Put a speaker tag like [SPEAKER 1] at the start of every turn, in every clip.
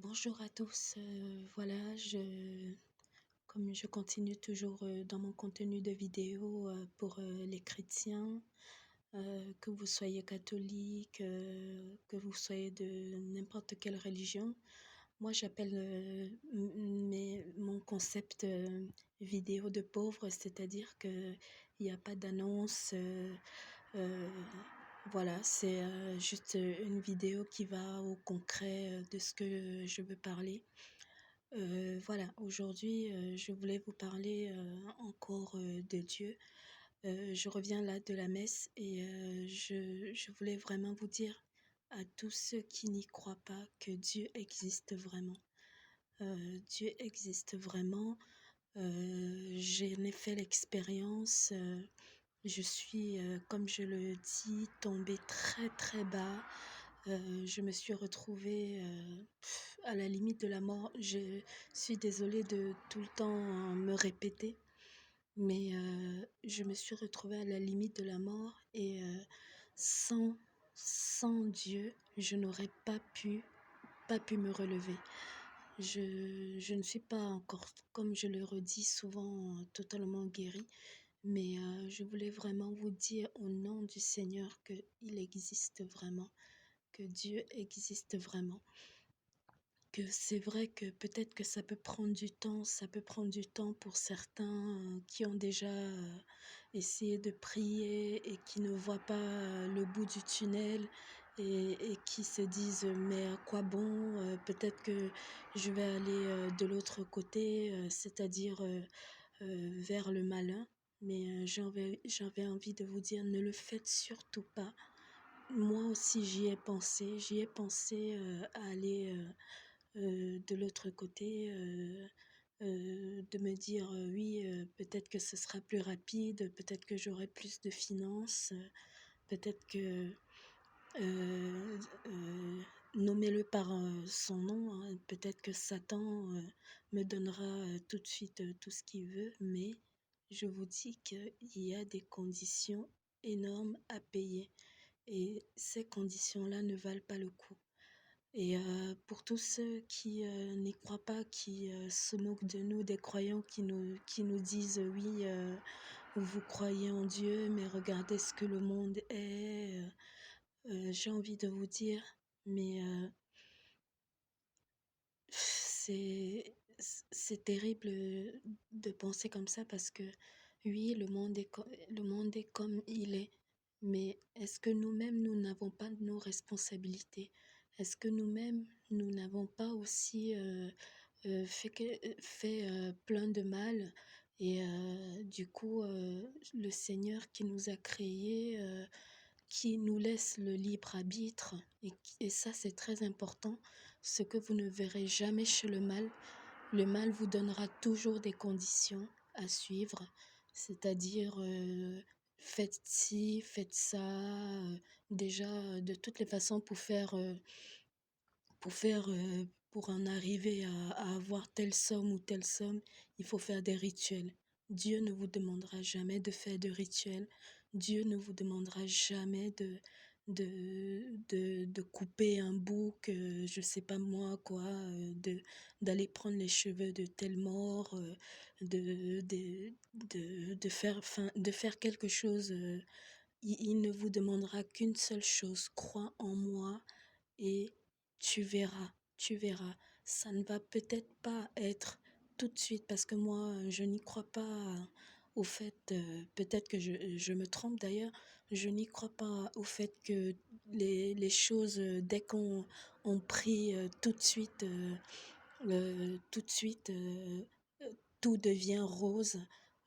[SPEAKER 1] Bonjour à tous, voilà, comme je continue toujours dans mon contenu de vidéo pour les chrétiens, que vous soyez catholique, que vous soyez de n'importe quelle religion, moi j'appelle mon concept vidéo de pauvre, c'est-à-dire qu'il n'y a pas d'annonce. Euh, voilà, c'est juste une vidéo qui va au concret de ce que je veux parler. Voilà, aujourd'hui, je voulais vous parler encore de Dieu. Je reviens là de la messe et je voulais vraiment vous dire à tous ceux qui n'y croient pas que Dieu existe vraiment. Dieu existe vraiment. J'en ai fait l'expérience. Je suis, comme je le dis, tombée très très bas. Je me suis retrouvée à la limite de la mort. Je suis désolée de tout le temps me répéter, mais je me suis retrouvée à la limite de la mort et sans, sans Dieu, je n'aurais pas pu me relever. Je ne suis pas encore, comme je le redis souvent, totalement guérie, mais je voulais vraiment vous dire au nom du Seigneur qu'il existe vraiment, que Dieu existe vraiment. Que c'est vrai que peut-être que ça peut prendre du temps, ça peut prendre du temps pour certains qui ont déjà essayé de prier et qui ne voient pas le bout du tunnel et qui se disent mais à quoi bon, peut-être que je vais aller de l'autre côté, c'est-à-dire vers le malin. Mais j'avais envie de vous dire ne le faites surtout pas. Moi aussi j'y ai pensé à aller de l'autre côté, de me dire oui, peut-être que ce sera plus rapide, peut-être que j'aurai plus de finances, peut-être que euh, euh, nommez-le par son nom, hein, peut-être que Satan me donnera tout de suite tout ce qu'il veut, mais je vous dis qu'il y a des conditions énormes à payer et ces conditions-là ne valent pas le coup. Et pour tous ceux qui n'y croient pas, qui se moquent de nous, des croyants qui nous disent oui, vous croyez en Dieu, mais regardez ce que le monde est, j'ai envie de vous dire, mais c'est terrible de penser comme ça parce que oui, le monde est comme il est, mais est-ce que nous-mêmes, nous n'avons pas nos responsabilités? Est-ce que nous-mêmes, nous n'avons pas aussi fait plein de mal? Et du coup, le Seigneur qui nous a créés, qui nous laisse le libre arbitre, et ça c'est très important, ce que vous ne verrez jamais chez le mal vous donnera toujours des conditions à suivre, c'est-à-dire faites ci, faites ça, déjà de toutes les façons pour en arriver à avoir telle somme ou telle somme, il faut faire des rituels. Dieu ne vous demandera jamais de faire de rituels. Dieu ne vous demandera jamais de couper un bouc, je sais pas moi quoi, d'aller prendre les cheveux de tel mort, de faire quelque chose. Il ne vous demandera qu'une seule chose, crois en moi et tu verras. Ça ne va peut-être pas être tout de suite parce que moi, je n'y crois pas au fait, peut-être que je me trompe d'ailleurs, je n'y crois pas au fait que les choses, dès on prie tout de suite, tout devient rose.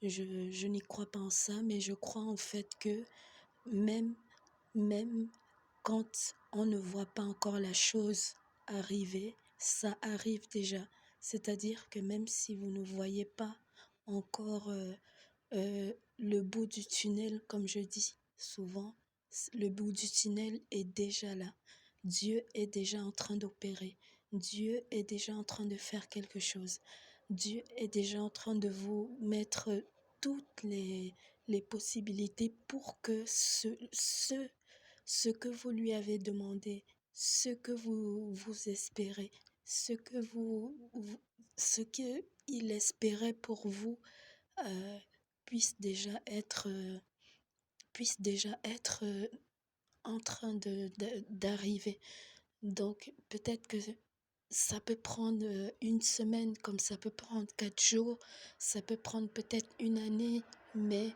[SPEAKER 1] Je n'y crois pas en ça, mais je crois en fait que même même quand on ne voit pas encore la chose arriver, ça arrive déjà. C'est-à-dire que même si vous ne voyez pas encore le bout du tunnel, comme je dis souvent, le bout du tunnel est déjà là. Dieu est déjà en train d'opérer. Dieu est déjà en train de faire quelque chose. Dieu est déjà en train de vous mettre toutes les possibilités pour que ce que vous lui avez demandé, ce que vous espérez, ce que ce que il espérait pour vous euh, puisse déjà être, euh, puisse déjà être en train d'arriver. Donc peut-être que ça peut prendre une semaine, comme ça peut prendre 4 jours, ça peut prendre peut-être une année, mais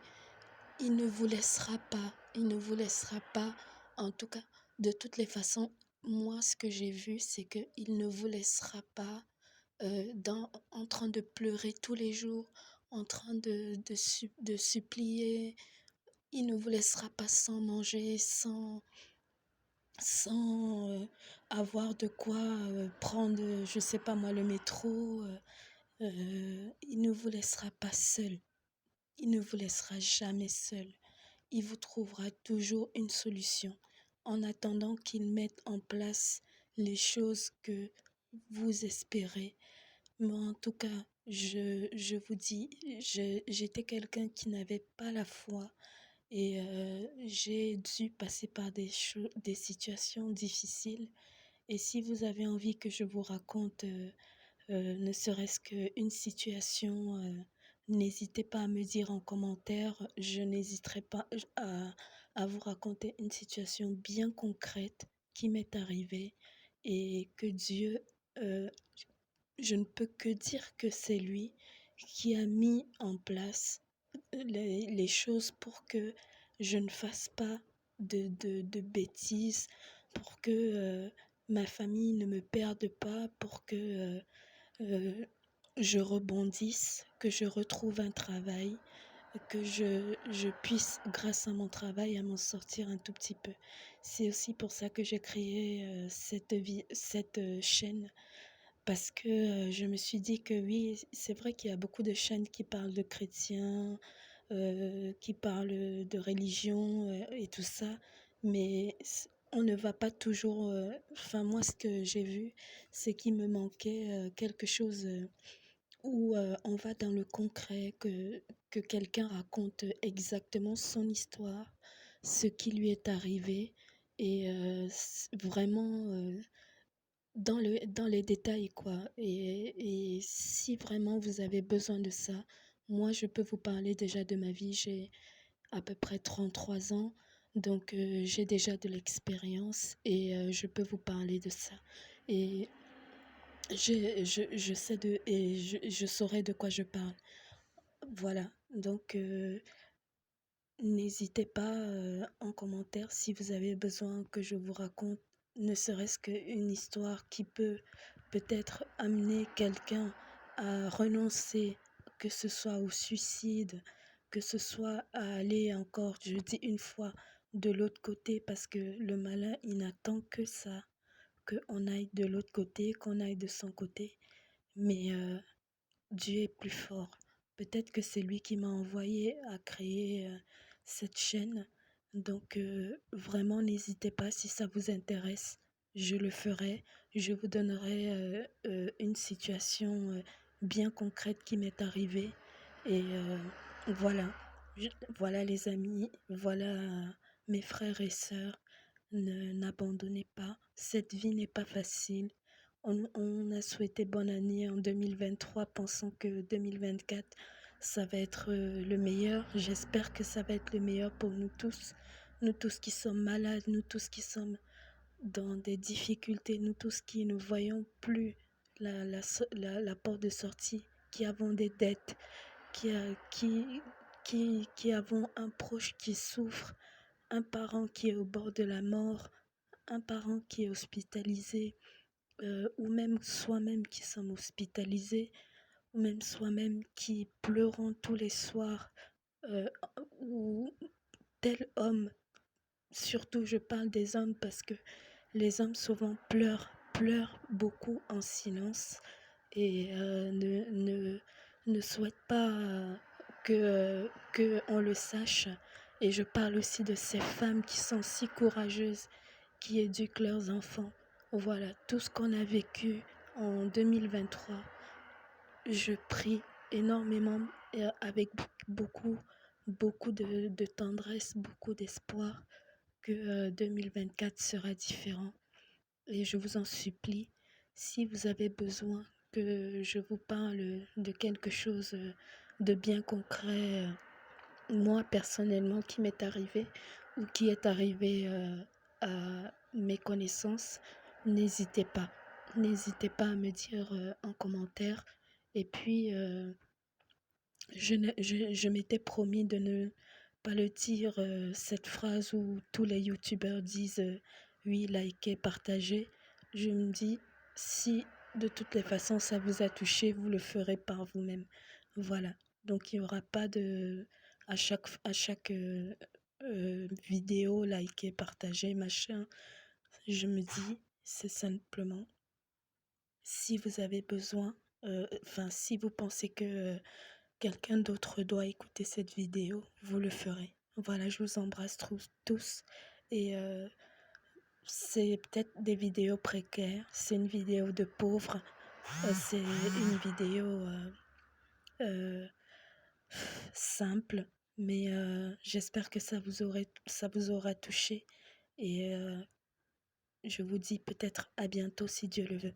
[SPEAKER 1] il ne vous laissera pas, il ne vous laissera pas. En tout cas, de toutes les façons, moi, ce que j'ai vu, c'est qu'il ne vous laissera pas en train de pleurer tous les jours, en train de supplier. Il ne vous laissera pas sans manger, sans avoir de quoi prendre, je sais pas moi, le métro. Il ne vous laissera pas seul. Il ne vous laissera jamais seul. Il vous trouvera toujours une solution en attendant qu'il mette en place les choses que vous espérez. Moi, en tout cas, je vous dis, j'étais quelqu'un qui n'avait pas la foi et j'ai dû passer par des situations difficiles. Et si vous avez envie que je vous raconte ne serait-ce qu'une situation, n'hésitez pas à me dire en commentaire. Je n'hésiterai pas à vous raconter une situation bien concrète qui m'est arrivée et que Dieu, euh, je ne peux que dire que c'est lui qui a mis en place les choses pour que je ne fasse pas de bêtises, pour que ma famille ne me perde pas, pour que euh, je rebondisse, que je retrouve un travail, que je puisse, grâce à mon travail, à m'en sortir un tout petit peu. C'est aussi pour ça que j'ai créé cette chaîne, parce que je me suis dit que oui, c'est vrai qu'il y a beaucoup de chaînes qui parlent de chrétiens, qui parlent de religion et tout ça, mais on ne va pas toujours... Enfin, moi, ce que j'ai vu, c'est qu'il me manquait quelque chose où on va dans le concret, que quelqu'un raconte exactement son histoire, ce qui lui est arrivé, et vraiment dans les détails, quoi. Et si vraiment vous avez besoin de ça, moi, je peux vous parler déjà de ma vie. J'ai à peu près 33 ans, donc j'ai déjà de l'expérience et je peux vous parler de ça. Et je sais et je saurai de quoi je parle. Voilà, donc n'hésitez pas en commentaire si vous avez besoin que je vous raconte ne serait-ce qu'une histoire qui peut peut-être amener quelqu'un à renoncer, que ce soit au suicide, que ce soit à aller encore, je dis une fois, de l'autre côté, parce que le malin, il n'attend que ça, qu'on aille de l'autre côté, qu'on aille de son côté. Mais Dieu est plus fort. Peut-être que c'est lui qui m'a envoyé à créer cette chaîne. Donc vraiment, n'hésitez pas si ça vous intéresse. Je le ferai. Je vous donnerai une situation bien concrète qui m'est arrivée. Et voilà. Voilà les amis. Voilà mes frères et sœurs. N'abandonnez pas. Cette vie n'est pas facile. On a souhaité bonne année en 2023, pensant que 2024, ça va être le meilleur. J'espère que ça va être le meilleur pour nous tous qui sommes malades, nous tous qui sommes dans des difficultés, nous tous qui ne voyons plus la porte de sortie, qui avons des dettes, qui, a- qui avons un proche qui souffre, un parent qui est au bord de la mort, un parent qui est hospitalisé, ou même soi-même qui sommes hospitalisés, ou même soi-même qui pleurons tous les soirs, euh, ou tel homme, surtout je parle des hommes parce que les hommes souvent pleurent beaucoup en silence et ne souhaitent pas que on le sache. Et je parle aussi de ces femmes qui sont si courageuses, qui éduquent leurs enfants. Voilà, tout ce qu'on a vécu en 2023, je prie énormément et avec beaucoup de tendresse, beaucoup d'espoir que 2024 sera différent. Et je vous en supplie, Si vous avez besoin que je vous parle de quelque chose de bien concret, moi personnellement qui m'est arrivé ou qui est arrivé à mes connaissances, n'hésitez pas. N'hésitez pas à me dire en commentaire. Et puis, je m'étais promis de ne pas le dire, cette phrase où tous les youtubeurs disent oui, likez, partagez. Je me dis, si de toutes les façons ça vous a touché, vous le ferez par vous-même. Voilà. Donc il n'y aura pas de à chaque vidéo, liker, partager, machin. Je me dis, c'est simplement si vous avez besoin, enfin si vous pensez que quelqu'un d'autre doit écouter cette vidéo, vous le ferez. Voilà, je vous embrasse tous et c'est peut-être des vidéos précaires, c'est une vidéo de pauvres, c'est une vidéo euh, simple, mais j'espère que ça vous aura touché et je vous dis peut-être à bientôt si Dieu le veut.